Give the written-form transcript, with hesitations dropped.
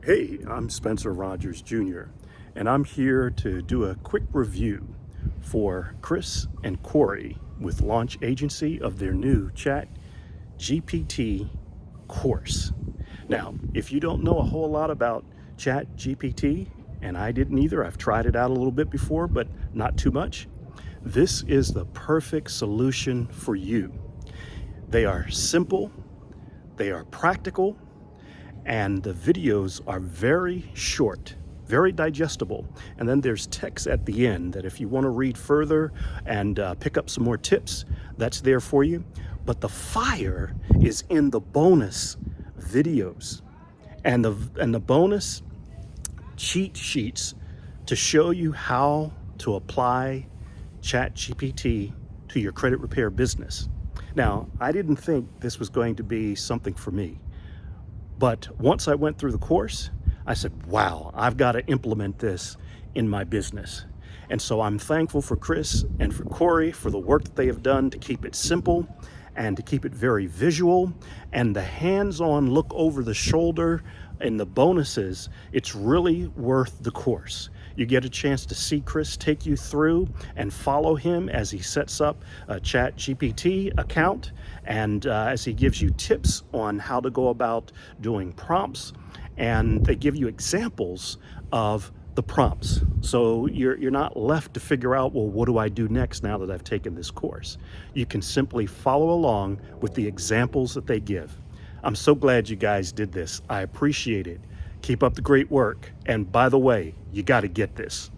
Hey, I'm Spencer Rogers Jr., and I'm here to do a quick review for Chris and Corey with Launch Agency of their new ChatGPT course. Now, if you don't know a whole lot about ChatGPT, and I didn't either, I've tried it out a little bit before, but not too much, this is the perfect solution for you. They are simple, they are practical, and the videos are very short, very digestible. And then there's text at the end that if you want to read further and pick up some more tips, that's there for you. But the fire is in the bonus videos and the bonus cheat sheets to show you how to apply ChatGPT to your credit repair business. Now, I didn't think this was going to be something for me. But once I went through the course, I said, wow, I've got to implement this in my business. And so I'm thankful for Chris and for Corey for the work that they have done to keep it simple and to keep it very visual. And the hands-on look over the shoulder and the bonuses, it's really worth the course. You get a chance to see Chris take you through and follow him as he sets up a ChatGPT account and as he gives you tips on how to go about doing prompts, and they give you examples of the prompts. So you're not left to figure out, well, what do I do next now that I've taken this course? You can simply follow along with the examples that they give. I'm so glad you guys did this. I appreciate it. Keep up the great work. And by the way, you got to get this.